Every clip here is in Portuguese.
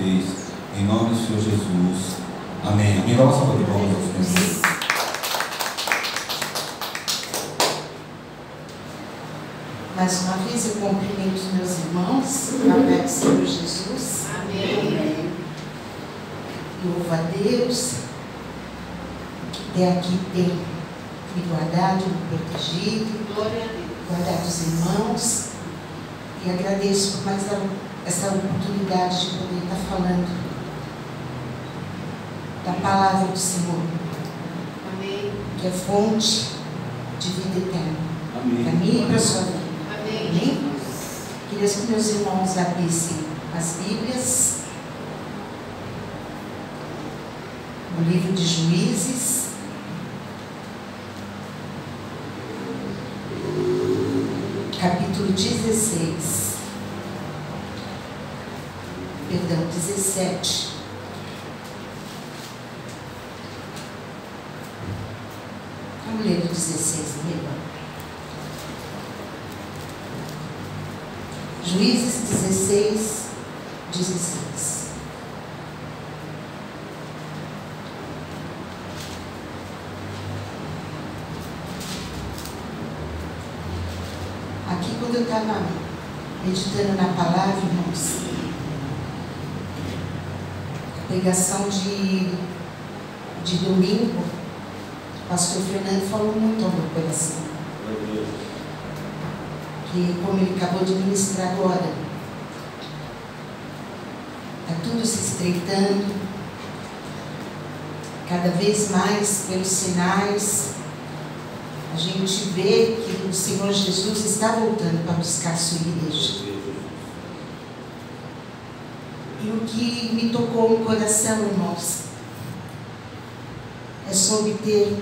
fez. Em nome do Senhor Jesus. Amém. Amém. Vamos salvar de palmas aos Senhor. Mais uma vez eu cumprimento os meus irmãos, em nome do Senhor Jesus. Amém. Louvo a Deus, que até aqui tem me guardado, me protegido, guardado os irmãos, e agradeço por mais essa oportunidade de poder estar falando da palavra do Senhor. Amém. Que é fonte de vida eterna. Amém. Para mim e para a sua vida. Amém. Queria que meus irmãos abrissem as Bíblias no livro de Juízes, capítulo 16, perdão, 17. Vamos ler o 16, melhor. Juízes 16, 16. Aqui, quando eu estava meditando na palavra, irmãos, a pregação de domingo, o pastor Fernando falou muito ao meu coração. Que, como ele acabou de ministrar agora, está tudo se estreitando, cada vez mais pelos sinais, a gente vê que o Senhor Jesus está voltando para buscar a sua igreja. E o que me tocou no coração, irmãos, é sobre ter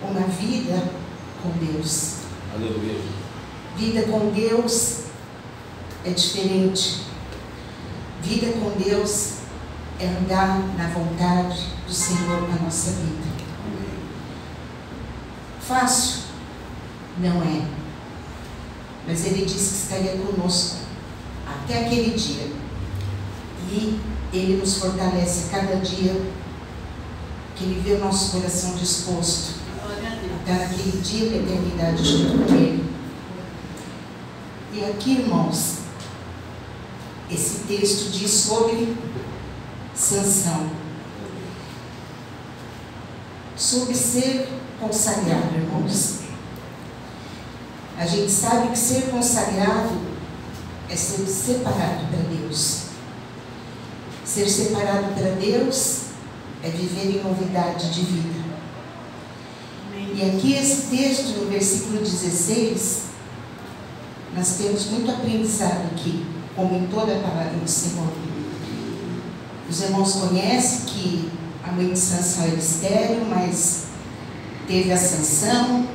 uma vida com Deus. Aleluia. Vida com Deus é diferente. Vida com Deus é andar na vontade do Senhor para a nossa vida. Fácil? Não é. Mas Ele disse que estaria conosco até aquele dia. E Ele nos fortalece cada dia que Ele vê o nosso coração disposto até naquele dia da eternidade junto com Ele. E aqui, irmãos, esse texto diz sobre Sansão, sobre ser consagrado, irmãos. A gente sabe que ser consagrado é ser separado para Deus. Ser separado para Deus é viver em novidade de vida. E aqui esse texto, no versículo 16, nós temos muito aprendizado aqui, como em toda a palavra do Senhor. Os irmãos conhecem que a mãe de Sansão era estéril, mas teve a Sansão,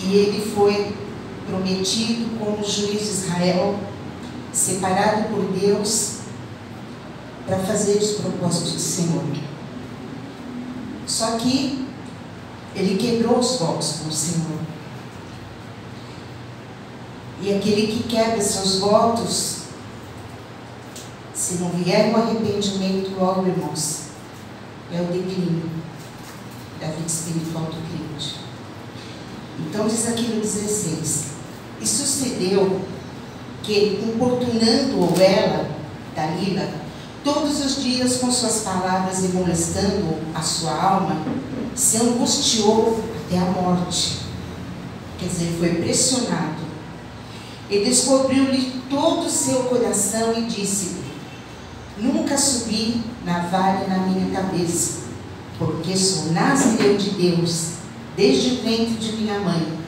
e ele foi prometido como juiz de Israel, separado por Deus para fazer os propósitos do Senhor. Só que ele quebrou os votos com o Senhor. E aquele que quebra seus votos, se não vier um arrependimento logo, irmãos, é o declínio da vida espiritual do crente. Então diz aqui no 16: e sucedeu que, importunando-o ela, Dalila, todos os dias com suas palavras e molestando a sua alma, se angustiou até a morte. Quer dizer, foi pressionado. E descobriu-lhe todo o seu coração e disse-lhe: nunca subi navalha na minha cabeça, porque sou nazireu de Deus, desde o ventre de minha mãe.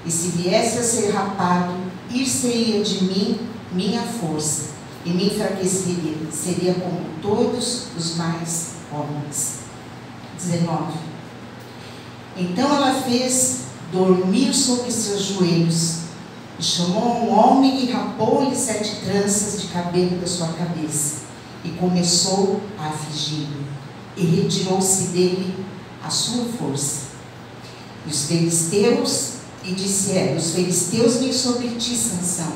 E se viesse a ser rapado, ir-se-ia de mim minha força, e me enfraqueceria, seria como todos os mais homens. 19. Então ela fez dormir sobre seus joelhos, e chamou um homem e rapou-lhe 7 tranças de cabelo da sua cabeça, e começou a afligi-lo, e retirou-se dele a sua força. E os filisteus, e disseram: os filisteus vêm sobre ti, Sansão.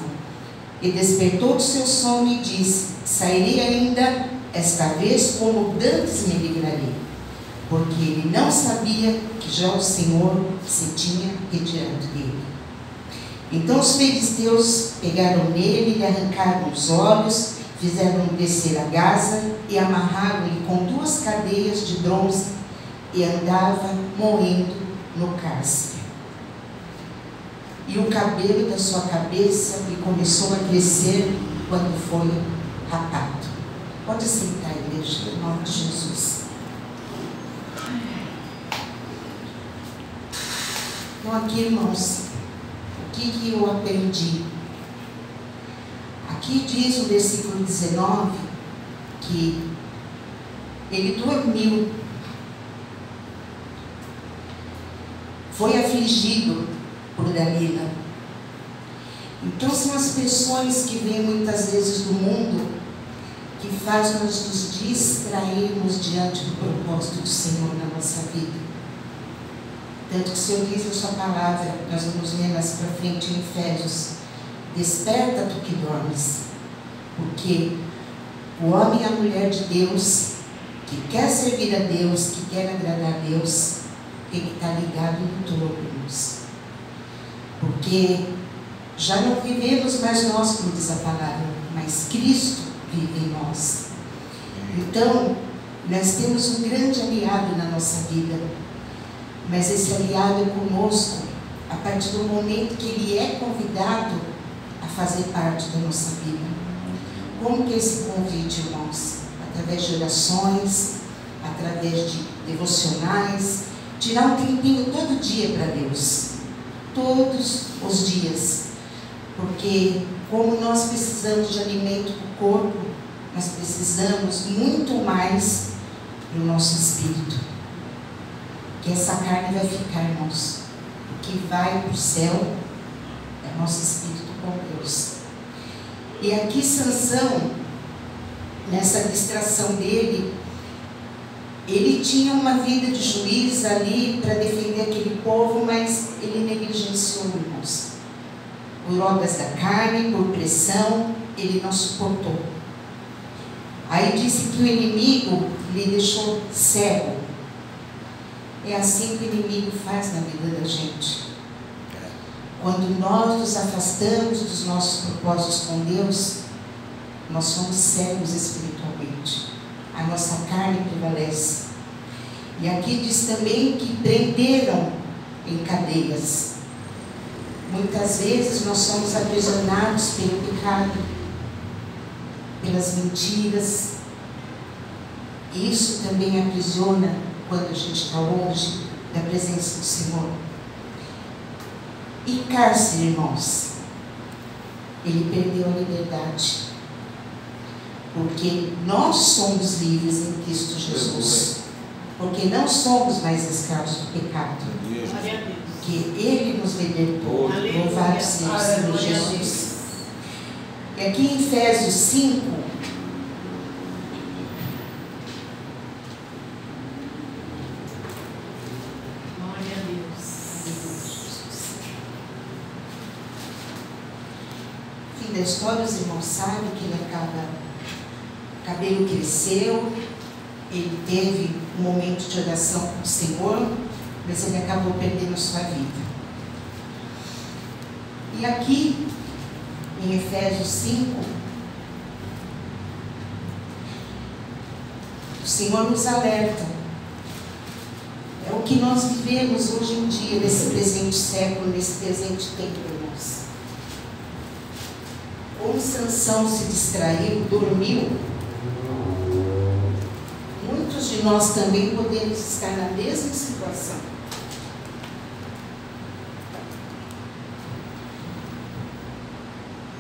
E despertou do seu sono e disse: sairei ainda esta vez como dantes me livrarei, porque ele não sabia que já o Senhor se tinha retirado dele. Então os filisteus pegaram nele, lhe arrancaram os olhos, fizeram descer a Gaza e amarraram-lhe com 2 cadeias de bronze e andava moendo no cárcere. E o cabelo da sua cabeça lhe começou a crescer quando foi rapado. Pode sentar, igreja, em nome de Jesus. Então aqui, irmãos, o que eu aprendi? Aqui diz o versículo 19 que ele dormiu, foi afligido por Dalila. Então são as pressões que vêm muitas vezes do mundo que faz nós nos distrairmos diante do propósito do Senhor na nossa vida. Tanto que o Senhor diz na sua palavra, nós vamos ler mais para frente em Efésios: desperta tu que dormes, porque o homem e a mulher de Deus, que quer servir a Deus, que quer agradar a Deus, tem que estar ligado no trono, irmãos. Porque já não vivemos mais nós, como diz a palavra, mas Cristo vive em nós. Então, nós temos um grande aliado na nossa vida, mas esse aliado é conosco a partir do momento que ele é convidado a fazer parte da nossa vida. Como que é esse convite, irmãos? Através de orações, através de devocionais, tirar um tempinho todo dia para Deus, todos os dias, porque como nós precisamos de alimento para o corpo, nós precisamos muito mais do nosso espírito, que essa carne vai ficar, irmãos. O que vai para o céu é o nosso espírito com Deus. E aqui Sansão, nessa distração dele, ele tinha uma vida de juiz ali para defender aquele povo, mas ele negligenciou, irmãos. Por obras da carne, por pressão, ele não suportou. Aí disse que o inimigo lhe deixou cego. É assim que o inimigo faz na vida da gente. Quando nós nos afastamos dos nossos propósitos com Deus, nós somos cegos espiritualmente. A nossa carne prevalece. E aqui diz também que prenderam em cadeias. Muitas vezes nós somos aprisionados pelo pecado, pelas mentiras. Isso também aprisiona quando a gente está longe da presença do Senhor. E cárcere, irmãos, ele perdeu a liberdade, porque nós somos livres em Cristo Jesus, porque não somos mais escravos do pecado, porque Ele nos libertou. Louvado seja o Senhor Jesus. E aqui em Efésios 5, fim da história, os irmãos sabem que ele acaba, o cabelo cresceu, ele teve um momento de oração com o Senhor, mas ele acabou perdendo a sua vida. E aqui, em Efésios 5, o Senhor nos alerta. É o que nós vivemos hoje em dia, nesse presente século, nesse presente tempo, irmãos. Como Sansão se distraiu, dormiu, muitos de nós também podemos estar na mesma situação.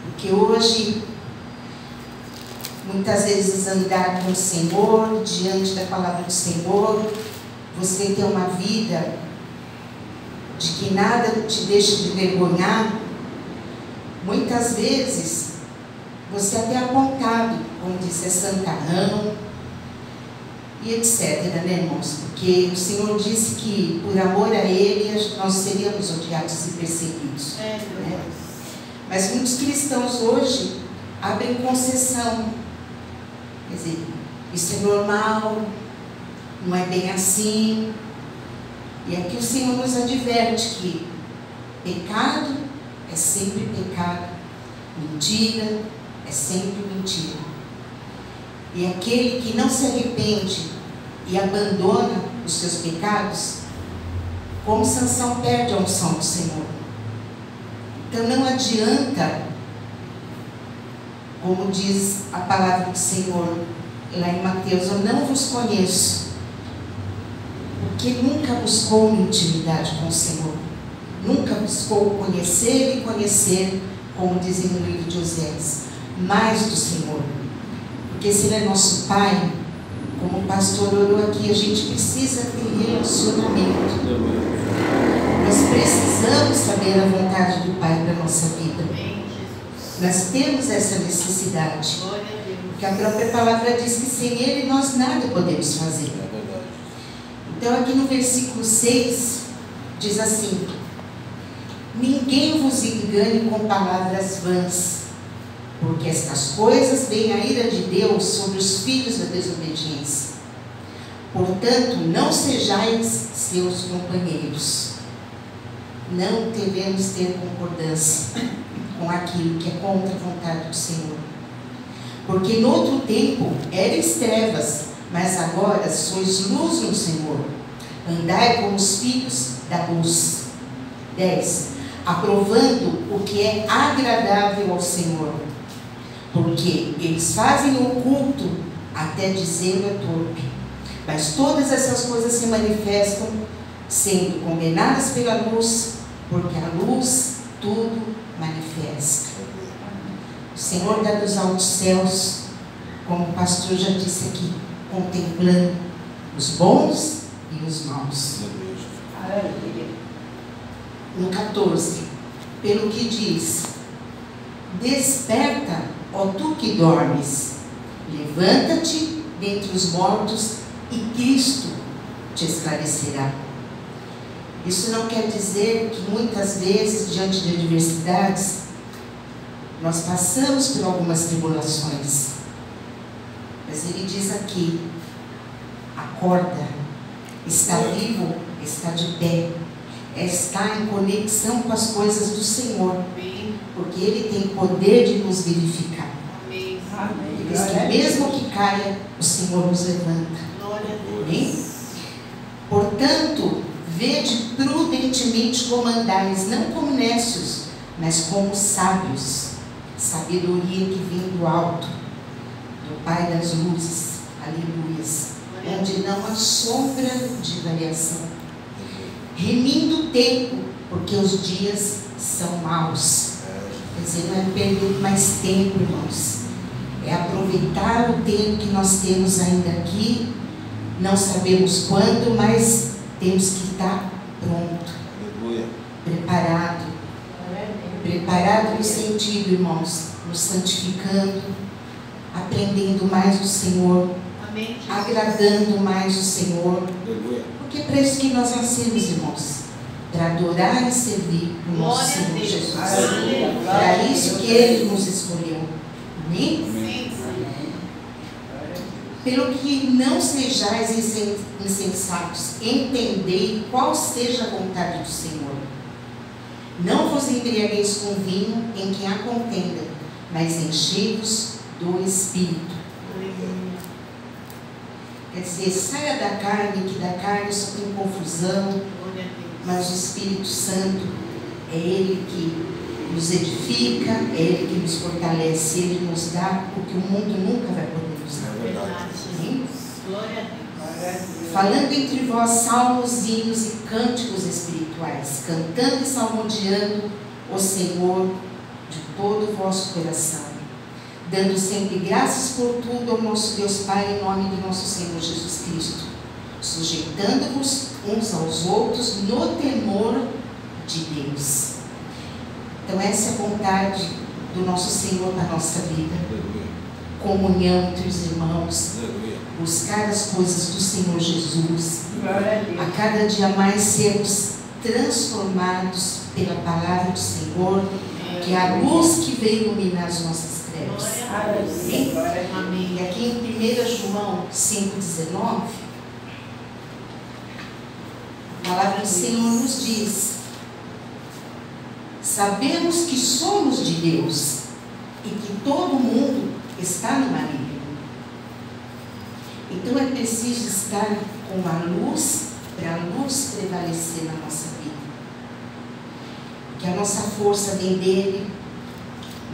Porque hoje, muitas vezes andar com o Senhor, diante da palavra do Senhor, você ter uma vida de que nada te deixa de vergonhar, muitas vezes você até é apontado, como disse, é santarrão, e etc, né, irmãos? Porque o Senhor disse que por amor a Ele nós seríamos odiados e perseguidos. Né? Mas muitos cristãos hoje abrem concessão. Quer dizer, isso é normal, não é bem assim. E aqui o Senhor nos adverte que pecado é sempre pecado, mentira é sempre mentira. E aquele que não se arrepende e abandona os seus pecados, como Sansão, perde a unção do Senhor. Então não adianta, como diz a palavra do Senhor lá em Mateus, eu não vos conheço, porque nunca buscou uma intimidade com o Senhor, nunca buscou conhecer e conhecer, como dizem no livro de Oséias, mais do Senhor. Porque se Ele é nosso Pai, como o pastor orou aqui, a gente precisa ter relacionamento. Nós precisamos saber a vontade do Pai para a nossa vida. Nós temos essa necessidade. Porque a própria palavra diz que sem Ele nós nada podemos fazer. Então aqui no versículo 6 diz assim: ninguém vos engane com palavras vãs, porque estas coisas vêm a ira de Deus sobre os filhos da desobediência. Portanto, não sejais seus companheiros. Não devemos ter concordância com aquilo que é contra a vontade do Senhor. Porque no outro tempo erais trevas, mas agora sois luz no Senhor. Andai como os filhos da luz. 10. Aprovando o que é agradável ao Senhor. Porque eles fazem o culto, até dizê-lo é torpe. Mas todas essas coisas se manifestam, sendo condenadas pela luz, porque a luz tudo manifesta. O Senhor dá dos altos céus, como o pastor já disse aqui, contemplando os bons e os maus. No 14, pelo que diz: desperta, ó tu que dormes, levanta-te dentre os mortos e Cristo te esclarecerá. Isso não quer dizer que muitas vezes, diante de adversidades, nós passamos por algumas tribulações. Mas ele diz aqui: acorda, está vivo, está de pé, está em conexão com as coisas do Senhor, porque Ele tem poder de nos vivificar. Ele diz que mesmo que caia, o Senhor nos levanta. Amém? Portanto, vede prudentemente como andais, não como nécios, mas como sábios. Sabedoria que vem do alto, do Pai das luzes, aleluias, onde não há sombra de variação. Remindo o tempo, porque os dias são maus. Quer dizer, não é perder mais tempo, irmãos. É aproveitar o tempo que nós temos ainda aqui. Não sabemos quando, mas temos que estar pronto. Preparado. Preparado no sentido, irmãos, nos santificando, aprendendo mais do Senhor, agradando mais o Senhor. Porque é para isso que nós nascemos, irmãos, para adorar e servir o nosso Senhor Jesus. Para isso que Ele nos escolheu. Amém? Pelo que não sejais insensatos, entendei qual seja a vontade do Senhor. Não vos embriagueis com vinho em que há contenda, mas enchei-vos do Espírito. Quer dizer, saia da carne, que da carne só tem confusão, mas o Espírito Santo é Ele que nos edifica, é Ele que nos fortalece, Ele nos dá o que o mundo nunca vai poder nos dar. Amém? Falando entre vós salmos, hinos e cânticos espirituais, cantando e salmodiando o Senhor de todo o vosso coração, dando sempre graças por tudo ao nosso Deus Pai, em nome do nosso Senhor Jesus Cristo, sujeitando-vos uns aos outros no temor de Deus. Então essa é a vontade do nosso Senhor para a nossa vida. Comunhão entre os irmãos, buscar as coisas do Senhor Jesus, a cada dia mais sermos transformados pela palavra do Senhor, que é a luz que veio iluminar as nossas trevas. critérios. Amém. E aqui em 1 João 5,19, a palavra do Senhor nos diz: sabemos que somos de Deus e que todo mundo está no maligno. Então é preciso estar com a luz, para a luz prevalecer na nossa vida. Que a nossa força vem dele,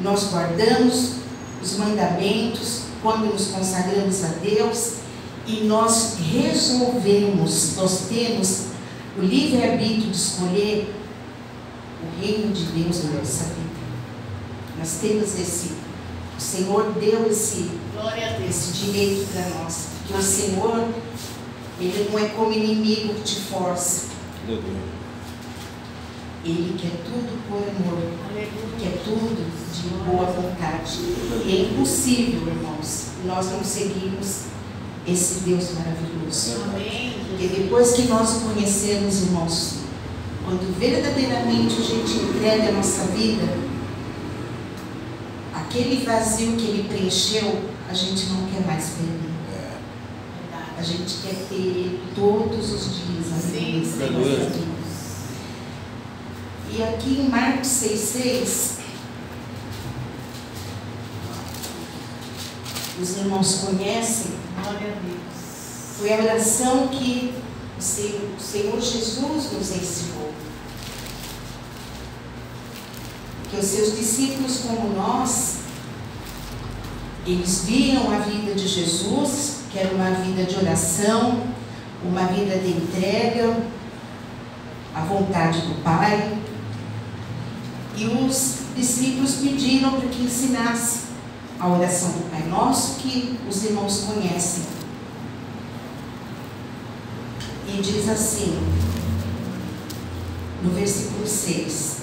nós guardamos os mandamentos quando nos consagramos a Deus e nós resolvemos, nós temos o livre-arbítrio de escolher o reino de Deus na nossa vida. Nós temos o Senhor deu esse direito para nós. Porque o Senhor, Ele não é como inimigo que te força. Ele quer tudo por amor, quer tudo de boa vontade. E é impossível, irmãos, nós não seguirmos esse Deus maravilhoso. Amém. Porque depois que nós o conhecemos, irmãos, quando verdadeiramente a gente entrega a nossa vida, aquele vazio que Ele preencheu, a gente não quer mais perder. A gente quer ter Ele todos os dias. Sim. E aqui em Marcos 6,6, os irmãos conhecem, Glória a Deus. foi a oração que o Senhor Jesus nos ensinou. Que os seus discípulos, como nós, eles viam a vida de Jesus, que era uma vida de oração, uma vida de entrega à vontade do Pai. E os discípulos pediram para que ensinasse a oração do Pai Nosso, que os irmãos conhecem. E diz assim, no versículo 6: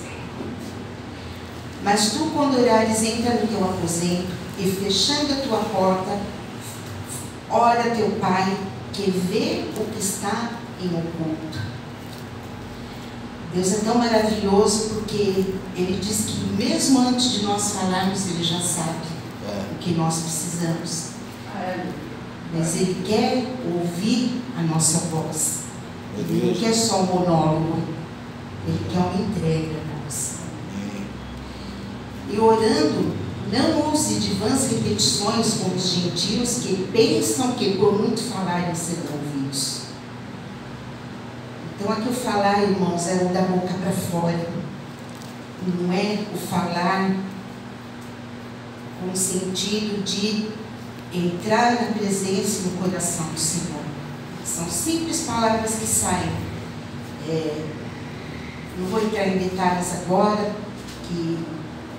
mas tu, quando orares, entra no teu aposento, e fechando a tua porta, ora teu Pai, que vê o que está em oculto. Deus é tão maravilhoso porque Ele diz que mesmo antes de nós falarmos, Ele já sabe o que nós precisamos. Mas Ele quer ouvir a nossa voz. Ele não quer só um monólogo. Ele quer uma entrega nossa. E orando, não use de vãs repetições como os gentios, que pensam que por muito falarem serão ouvidos. Então aqui o falar, irmãos, é o da boca para fora. Não é o falar com o sentido de entrar na presença e no coração do Senhor. São simples palavras que saem. Não vou entrar em detalhes agora, que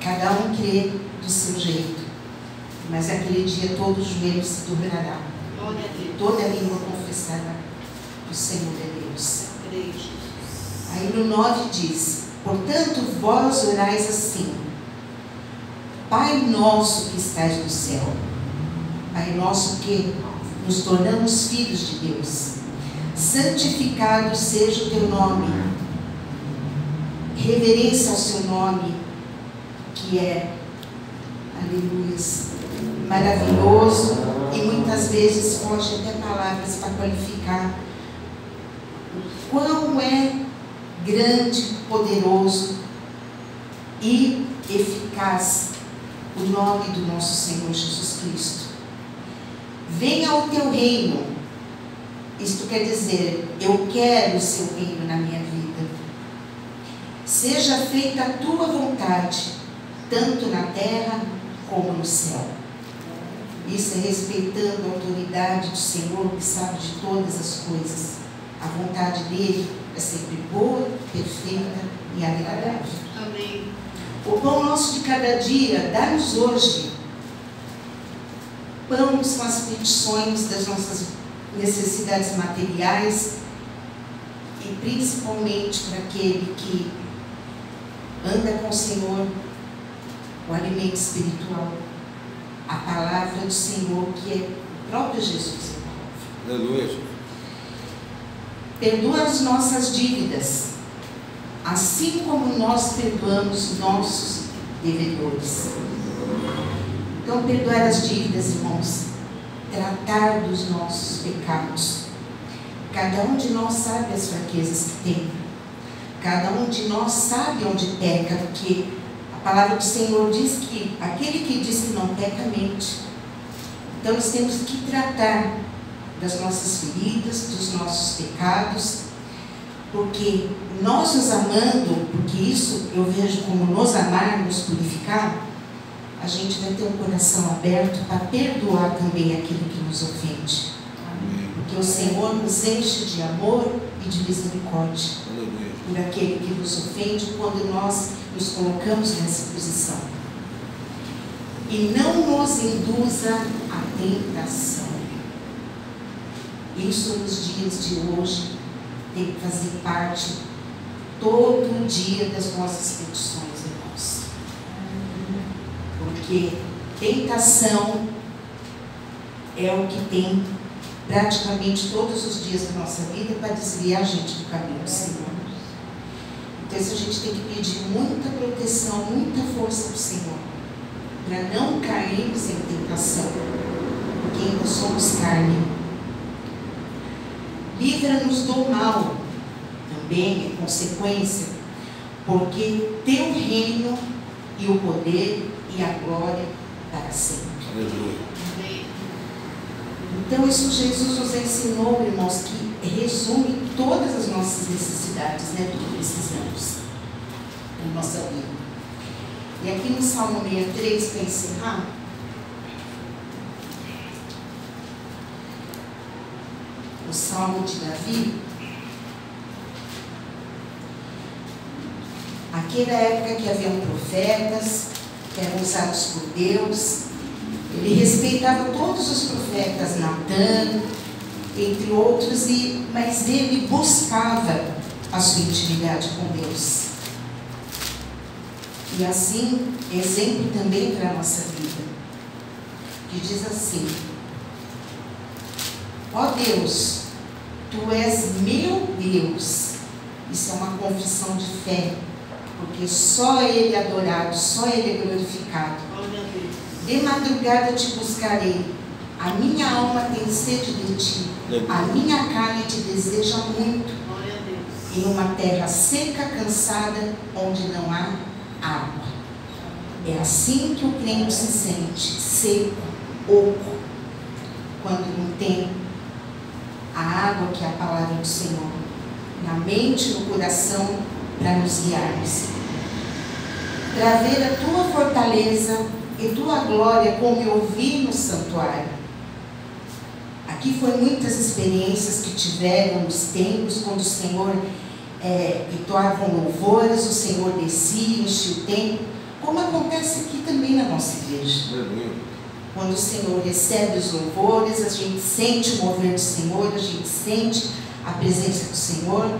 cada um crê do seu jeito. Mas aquele dia todo o joelho se dobrará. Toda a língua confessará que o Senhor é Deus. Aí no 9 diz: portanto, vós orais assim: Pai nosso que estás no céu. Pai nosso que nos tornamos filhos de Deus. Santificado seja o teu nome. Reverência ao seu nome, que é, aleluia, maravilhoso, e muitas vezes foge até palavras para qualificar o quão é grande, poderoso e eficaz o nome do nosso Senhor Jesus Cristo. Venha o teu reino. Isto quer dizer, eu quero o seu reino na minha vida. Seja feita a tua vontade, tanto na terra como no céu. Isso é respeitando a autoridade do Senhor, que sabe de todas as coisas. A vontade dele é sempre boa, perfeita e agradável. Amém. O pão nosso de cada dia, dá-nos hoje. Pão são as petições das nossas necessidades materiais e principalmente para aquele que anda com o Senhor, o alimento espiritual, a palavra do Senhor, que é o próprio Jesus. Aleluia. Perdoa as nossas dívidas, assim como nós perdoamos os nossos devedores. Então, perdoar as dívidas, irmãos, tratar dos nossos pecados. Cada um de nós sabe as fraquezas que tem. Cada um de nós sabe onde peca, porque a palavra do Senhor diz que aquele que diz que não peca, mente. Então, nós temos que tratar das nossas feridas, dos nossos pecados, porque nós nos amando, porque isso eu vejo como nos amar, nos purificar, a gente vai ter um coração aberto para perdoar também aquele que nos ofende. Porque o Senhor nos enche de amor e de misericórdia por aquele que nos ofende quando nós nos colocamos nessa posição. E não nos induza à tentação. Isso nos dias de hoje tem que fazer parte todo dia das nossas petições, irmãos. Porque tentação é o que tem praticamente todos os dias da nossa vida para desviar a gente do caminho do Senhor. Então isso a gente tem que pedir muita proteção, muita força para o Senhor, para não cairmos em tentação, porque ainda somos carne. Livra-nos do mal, também é consequência, porque teu reino e o poder e a glória para sempre. Aleluia. Então isso Jesus nos ensinou, irmãos, que resume todas as nossas necessidades, né, do que precisamos na nossa vida. E aqui no Salmo 63, para encerrar, o Salmo de Davi, aqui na época que haviam profetas, que eram usados por Deus, ele respeitava todos os profetas, Natã, entre outros, mas ele buscava a sua intimidade com Deus. E assim, exemplo também para a nossa vida, que diz assim: ó Deus, tu és meu Deus. Isso é uma confissão de fé, porque só Ele é adorado, só Ele é glorificado. De madrugada te buscarei, a minha alma tem sede de ti, a minha carne te deseja muito, em uma terra seca, cansada, onde não há água. É assim que o crente se sente, seco, oco, quando não tem a água que é a palavra do Senhor, na mente e no coração, para nos guiarmos. Para ver a tua fortaleza e tua glória, como eu vi no santuário. Aqui foi muitas experiências que tiveram nos templos, quando o Senhor entoavam louvores, o Senhor descia, enchia o templo, como acontece aqui também na nossa igreja. Quando o Senhor recebe os louvores, a gente sente o mover do Senhor, a gente sente a presença do Senhor.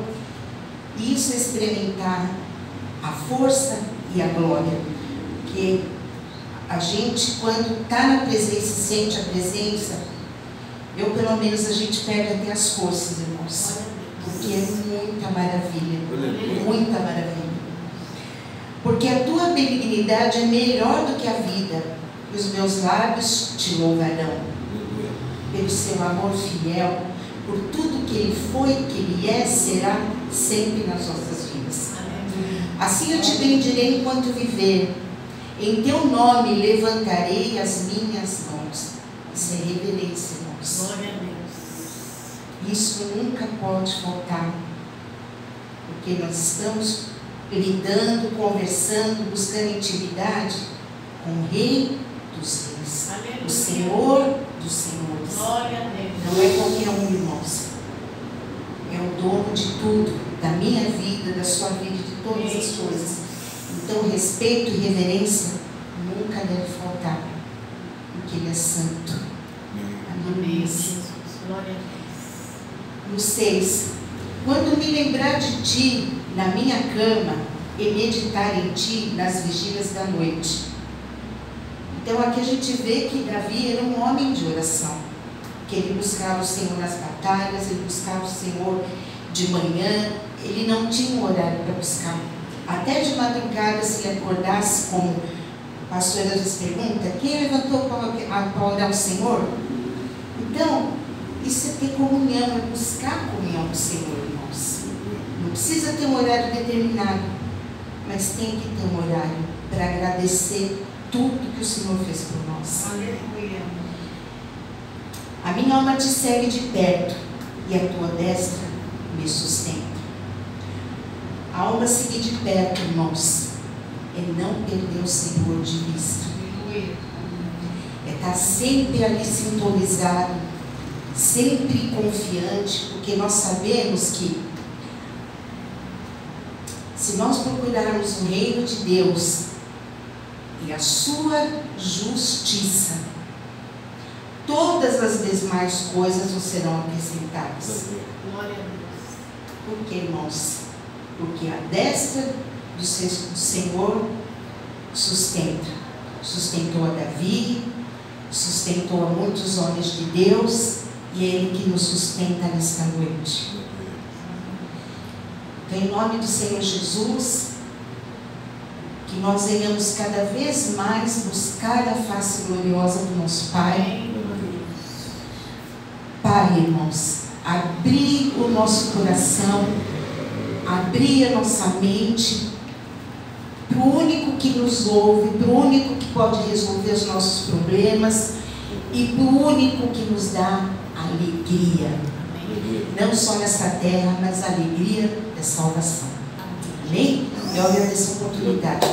Isso é experimentar a força e a glória, porque a gente, quando está na presença, sente a presença, pelo menos a gente perde até as forças, irmãos, porque é muita maravilha, muita maravilha. Porque a tua benignidade é melhor do que a vida, e os meus lábios te louvarão, pelo seu amor fiel, por tudo que Ele foi, que Ele é, será sempre nas nossas vidas. Assim eu te bendirei enquanto viver, em teu nome levantarei as minhas mãos. Isso é reverência, irmãos. Glória a Deus. Isso nunca pode faltar, porque nós estamos lidando, conversando, buscando intimidade com o Rei dos Reis, o Senhor dos Senhores. Glória a Deus. Não é qualquer um, irmãos. É o dono de tudo, da minha vida, da sua vida, de todas as coisas. Então, respeito e reverência nunca deve faltar, porque Ele é santo. Amém, Amém. Jesus. Glória a Deus. No 6, quando me lembrar de Ti na minha cama e meditar em Ti nas vigílias da noite. Então aqui a gente vê que Davi era um homem de oração, que ele buscava o Senhor nas batalhas, ele buscava o Senhor de manhã, ele não tinha um horário para buscar. Até de madrugada, se ele acordasse, como A pastora às vezes pergunta: quem levantou para orar ao Senhor? Então, isso é ter comunhão, é buscar comunhão com o Senhor, irmãos. Não precisa ter um horário determinado, mas tem que ter um horário para agradecer tudo que o Senhor fez por nós. Aleluia. A minha alma te segue de perto e a tua destra me sustenta. A alma seguir de perto, irmãos, é não perder o Senhor de vista. Aleluia. É estar sempre ali sintonizado, sempre confiante, porque nós sabemos que se nós procurarmos o reino de Deus e a sua justiça, todas as demais coisas nos serão acrescentadas. Glória a Deus. Por quê, irmãos? Porque a destra do Senhor sustenta. Sustentou a Davi, sustentou a muitos homens de Deus, e é Ele que nos sustenta nesta noite. Então, em nome do Senhor Jesus, que nós venhamos cada vez mais buscar a face gloriosa do nosso Pai. Pai, irmãos, abrir o nosso coração, abrir a nossa mente para o único que nos ouve, para o único que pode resolver os nossos problemas e para o único que nos dá alegria. Não só nessa terra, mas a alegria da salvação. Amém? Eu agradeço a oportunidade.